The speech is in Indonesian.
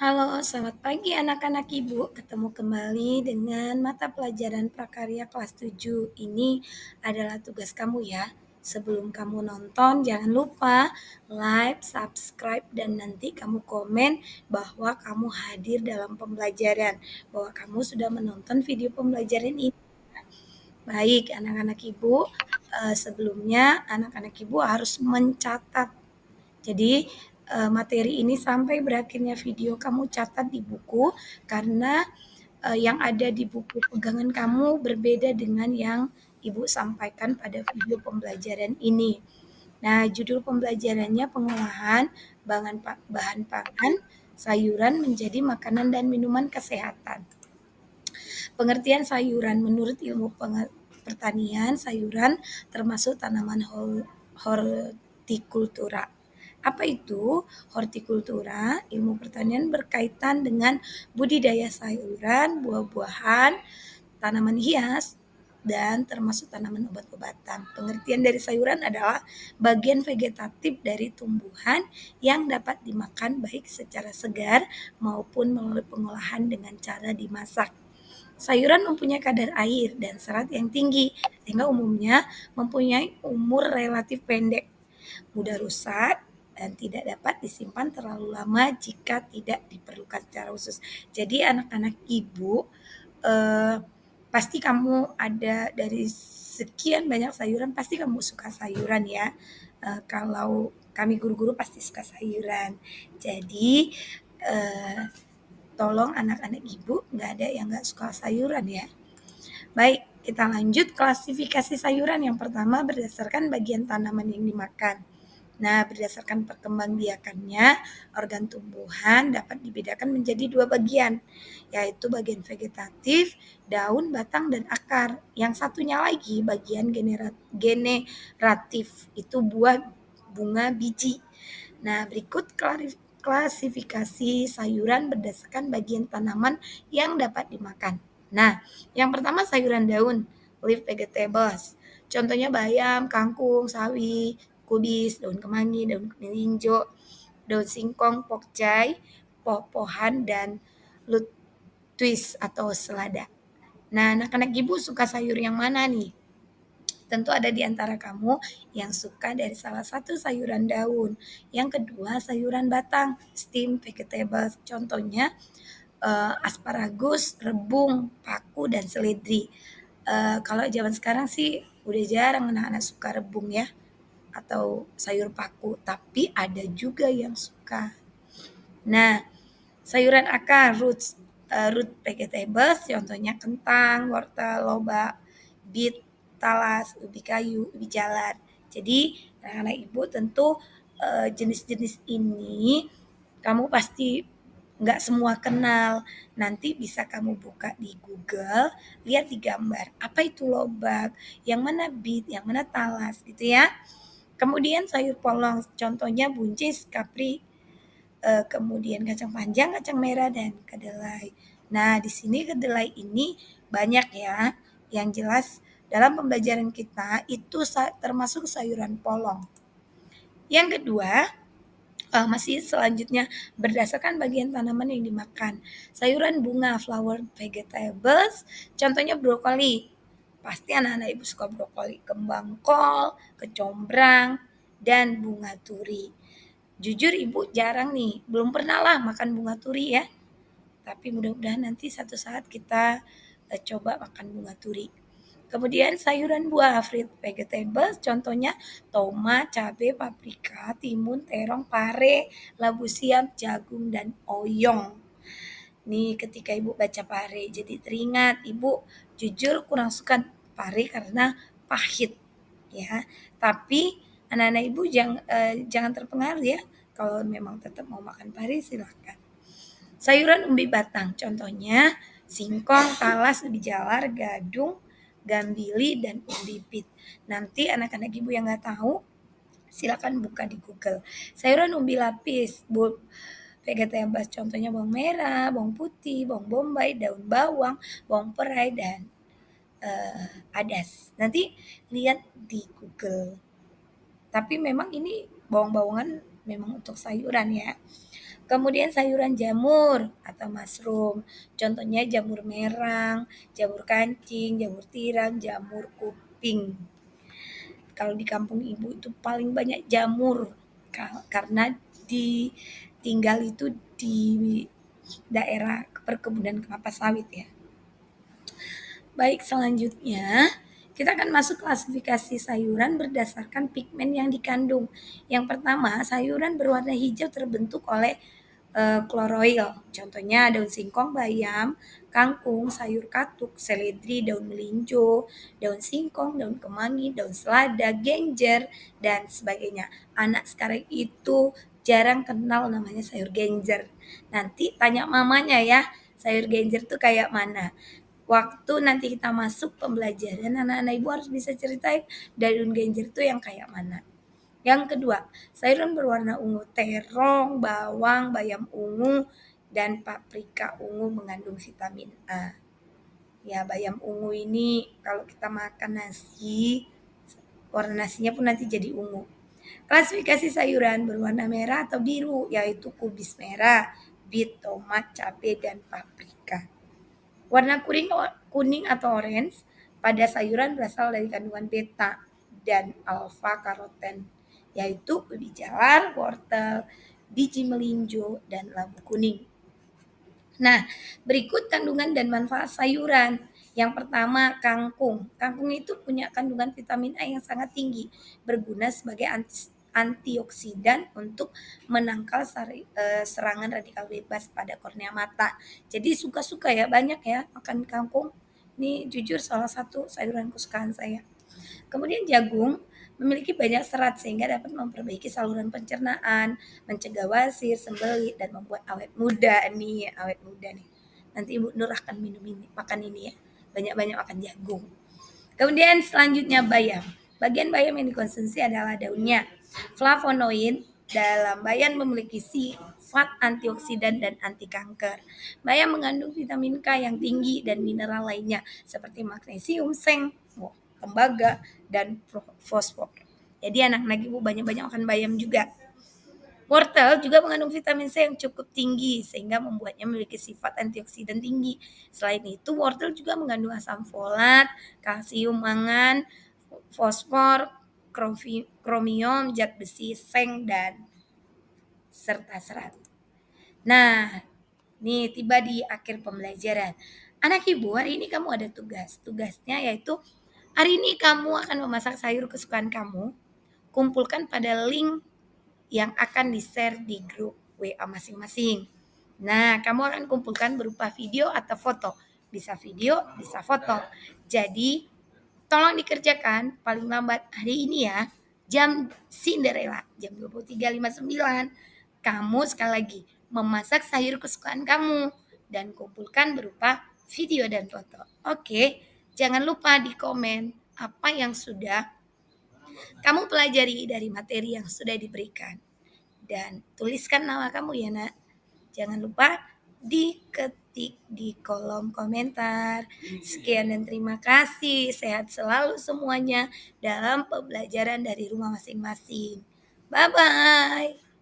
Halo, selamat pagi anak-anak Ibu. Ketemu kembali dengan mata pelajaran prakarya kelas 7. Ini adalah tugas kamu ya. Sebelum kamu nonton, jangan lupa like, subscribe, dan nanti kamu komen bahwa kamu hadir dalam pembelajaran, bahwa kamu sudah menonton video pembelajaran ini. Baik, anak-anak Ibu, sebelumnya anak-anak Ibu harus mencatat. Jadi, materi ini sampai berakhirnya video kamu catat di buku karena, yang ada di buku pegangan kamu berbeda dengan yang Ibu sampaikan pada video pembelajaran ini. Nah, judul pembelajarannya pengolahan bahan pangan sayuran menjadi makanan dan minuman kesehatan. Pengertian sayuran menurut ilmu pertanian, sayuran termasuk tanaman hortikultura. Apa itu hortikultura? Ilmu pertanian berkaitan dengan budidaya sayuran, buah-buahan, tanaman hias, dan termasuk tanaman obat-obatan. Pengertian dari sayuran adalah bagian vegetatif dari tumbuhan yang dapat dimakan baik secara segar maupun melalui pengolahan dengan cara dimasak. Sayuran mempunyai kadar air dan serat yang tinggi, sehingga umumnya mempunyai umur relatif pendek, mudah rusak, dan tidak dapat disimpan terlalu lama jika tidak diperlukan secara khusus. Jadi anak-anak Ibu, eh, pasti kamu ada dari sekian banyak sayuran, pasti kamu suka sayuran ya. Kalau kami guru-guru pasti suka sayuran. Jadi eh, tolong anak-anak Ibu nggak ada yang nggak suka sayuran ya. Baik, kita lanjut klasifikasi sayuran. Yang pertama berdasarkan bagian tanaman yang dimakan. Nah, berdasarkan perkembangbiakannya, organ tumbuhan dapat dibedakan menjadi dua bagian, yaitu bagian vegetatif, daun, batang, dan akar. Yang satunya lagi bagian generatif, itu buah, bunga, biji. Nah, berikut klasifikasi sayuran berdasarkan bagian tanaman yang dapat dimakan. Nah, yang pertama sayuran daun, leaf vegetables. Contohnya bayam, kangkung, sawi, kubis, daun kemangi, daun melinjo, daun singkong, pokcai, poh-pohan, dan luteus atau selada. Nah, anak-anak ibu suka sayur yang mana nih? Tentu ada di antara kamu yang suka dari salah satu sayuran daun. Yang kedua, sayuran batang, steam vegetables. Contohnya asparagus, rebung, paku, dan seledri. Kalau zaman sekarang sih udah jarang anak-anak suka rebung ya atau sayur paku, tapi ada juga yang suka. Nah, sayuran akar, root vegetables, contohnya kentang, wortel, lobak, beet, talas, ubi kayu, ubi jalar. Jadi anak-anak ibu tentu jenis-jenis ini kamu pasti nggak semua kenal. Nanti bisa kamu buka di Google, lihat di gambar. Apa itu lobak, yang mana beet, yang mana talas gitu ya. Kemudian sayur polong, contohnya buncis, kapri, kemudian kacang panjang, kacang merah, dan kedelai. Nah, di sini kedelai ini banyak ya. Yang jelas dalam pembelajaran kita itu termasuk sayuran polong. Yang kedua, masih selanjutnya berdasarkan bagian tanaman yang dimakan. Sayuran bunga, flower vegetables, contohnya brokoli. Pasti anak-anak ibu suka brokoli, kembang kol, kecombrang, dan bunga turi. Jujur ibu jarang nih, belum pernah lah makan bunga turi ya. Tapi mudah-mudahan nanti satu saat kita coba makan bunga turi. Kemudian sayuran buah, fruit vegetables, contohnya tomat, cabai, paprika, timun, terong, pare, labu siam, jagung, dan oyong. Nih ketika ibu baca pare, jadi teringat ibu jujur kurang suka pare karena pahit ya. Tapi anak-anak ibu jangan terpengaruh ya. Kalau memang tetap mau makan pare silahkan. Sayuran umbi batang, contohnya singkong, talas, ubi jalar, gadung, gambili, dan umbi pit. Nanti anak-anak ibu yang nggak tahu, silakan buka di Google. Sayuran umbi lapis, vegetables, contohnya bawang merah, bawang putih, bawang bombay, daun bawang, bawang perai, dan adas. Nanti lihat di Google. Tapi memang ini bawang-bawangan memang untuk sayuran ya. Kemudian sayuran jamur atau mushroom, contohnya jamur merang, jamur kancing, jamur tiram, jamur kuping. Kalau di kampung ibu itu paling banyak jamur karena tinggal itu di daerah perkebunan kelapa sawit ya. Baik, selanjutnya kita akan masuk klasifikasi sayuran berdasarkan pigmen yang dikandung. Yang pertama, sayuran berwarna hijau terbentuk oleh kloroil. Contohnya daun singkong, bayam, kangkung, sayur katuk, seledri, daun melinjo, daun singkong, daun kemangi, daun selada, genjer, dan sebagainya. Anak sekarang itu jarang kenal namanya sayur genjer. Nanti tanya mamanya ya, sayur genjer tuh kayak mana. Waktu nanti kita masuk pembelajaran, anak-anak ibu harus bisa ceritain daun genjer itu yang kayak mana. Yang kedua, sayuran berwarna ungu, terong, bawang, bayam ungu, dan paprika ungu mengandung vitamin A. Ya, bayam ungu ini kalau kita makan nasi, warna nasinya pun nanti jadi ungu. Klasifikasi sayuran berwarna merah atau biru, yaitu kubis merah, bit, tomat, cabai, dan paprika. Warna kuning atau orange pada sayuran berasal dari kandungan beta dan alfa karoten, yaitu ubi jalar, wortel, biji melinjo, dan labu kuning. Nah, berikut kandungan dan manfaat sayuran. Yang pertama, kangkung. Kangkung itu punya kandungan vitamin A yang sangat tinggi, berguna sebagai antioksidan untuk menangkal serangan radikal bebas pada kornea mata. Jadi suka-suka ya, banyak ya makan kangkung. Ini jujur salah satu sayuran kesukaan saya. Kemudian jagung memiliki banyak serat sehingga dapat memperbaiki saluran pencernaan, mencegah wasir, sembelit, dan membuat awet muda nih, awet muda nih. Nanti Ibu Nur akan minum ini, makan ini ya. Banyak-banyak makan jagung. Kemudian selanjutnya bayam. Bagian bayam yang dikonsumsi adalah daunnya. Flavonoid dalam bayam memiliki sifat antioksidan dan anti kanker. Bayam mengandung vitamin K yang tinggi dan mineral lainnya seperti magnesium, seng, tembaga, dan fosfor. Jadi anak-anak ibu banyak-banyak makan bayam juga. Wortel juga mengandung vitamin C yang cukup tinggi sehingga membuatnya memiliki sifat antioksidan tinggi. Selain itu, wortel juga mengandung asam folat, kalsium mangan, fosfor, kromium, zat besi, seng, dan serta serat. Nah, nih tiba di akhir pembelajaran. Anak ibu, hari ini kamu ada tugas. Tugasnya yaitu hari ini kamu akan memasak sayur kesukaan kamu. Kumpulkan pada link yang akan di-share di grup WA masing-masing. Nah, kamu akan kumpulkan berupa video atau foto. Bisa video, bisa foto. Jadi, tolong dikerjakan paling lambat hari ini ya. Jam Cinderella, jam 23.59. Kamu sekali lagi memasak sayur kesukaan kamu dan kumpulkan berupa video dan foto. Oke, jangan lupa di komen apa yang sudah kamu pelajari dari materi yang sudah diberikan. Dan tuliskan nama kamu ya nak. Jangan lupa diketik di kolom komentar. Sekian dan terima kasih. Sehat selalu semuanya dalam pembelajaran dari rumah masing-masing. Bye-bye.